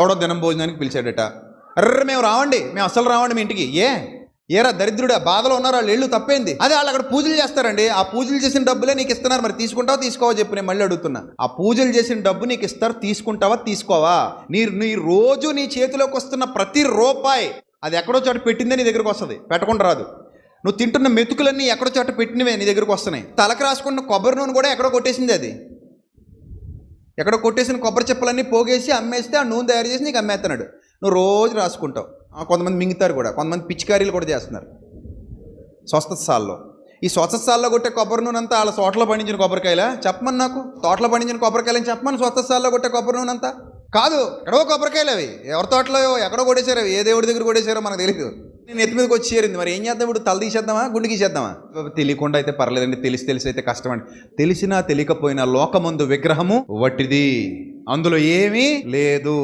ఎవడో దినం భోజనానికి పిలిచాడట. అర్రే మేము రావండి, మేము అసలు రావండి మీ ఇంటికి. ఏరా దరిద్రుడా, బాధలో ఉన్నారు వాళ్ళు, ఇళ్ళు తప్పేంది? అదే వాళ్ళు అక్కడ పూజలు చేస్తారండి, ఆ పూజలు చేసిన డబ్బులే నీకు ఇస్తున్నారు, మరి తీసుకుంటావా తీసుకోవా చెప్పు. నేను మళ్ళీ అడుగుతున్నా, ఆ పూజలు చేసిన డబ్బు నీకు ఇస్తారు, తీసుకుంటావా తీసుకోవా? నీ రోజు నీ చేతిలోకి వస్తున్న ప్రతి రూపాయి అది ఎక్కడో చోట పెట్టిందే నీ దగ్గరకు వస్తుంది, పెట్టకుండా రాదు. నువ్వు తింటున్న మెతుకులన్నీ ఎక్కడో చోట పెట్టినవే నీ దగ్గరకు వస్తున్నాయి. తలకు రాసుకున్న కొబ్బరి నూనె కూడా ఎక్కడో కొట్టేసింది, అది ఎక్కడో కొట్టేసిన కొబ్బరి చెప్పులన్నీ పోగేసి అమ్మేస్తే ఆ నూనె తయారు చేసి నీకు అమ్మేస్తున్నాడు. నువ్వు రోజు రాసుకుంటావు. కొంతమంది మింగుతారు కూడా, కొంతమంది పిచికారీలు కూడా చేస్తున్నారు స్వస్థతశాలలో. ఈ స్వస్థతశాలలో కొట్టే కొబ్బరి నూనె అంతా వాళ్ళ తోటలో పండించిన కొబ్బరికాయలా చెప్పమని, నాకు తోటలో పండించిన కొబ్బరికాయలని చెప్పమని. స్వస్థతశాలలో కొట్టే కొబ్బరి నూనె అంతా కాదు, ఎక్కడో కొబ్బరికాయలు అవి, ఎవరి తోటలో ఎక్కడో కొట్టేశారు అవి, ఏ దేవుడి దగ్గర కొట్టేశారో మనకు తెలియదు. నేను ఎత్తి మీదకి వచ్చి చేరింది, మరి ఏం చేద్దాం ఇప్పుడు? తల తీసేద్దామా, గుండె గీసేద్దామా? తెలియకుండా అయితే పర్లేదండి, తెలిసి అయితే కష్టం అండి. తెలిసినా తెలియకపోయినా లోకమందు విగ్రహము వట్టిది, అందులో ఏమీ లేదు.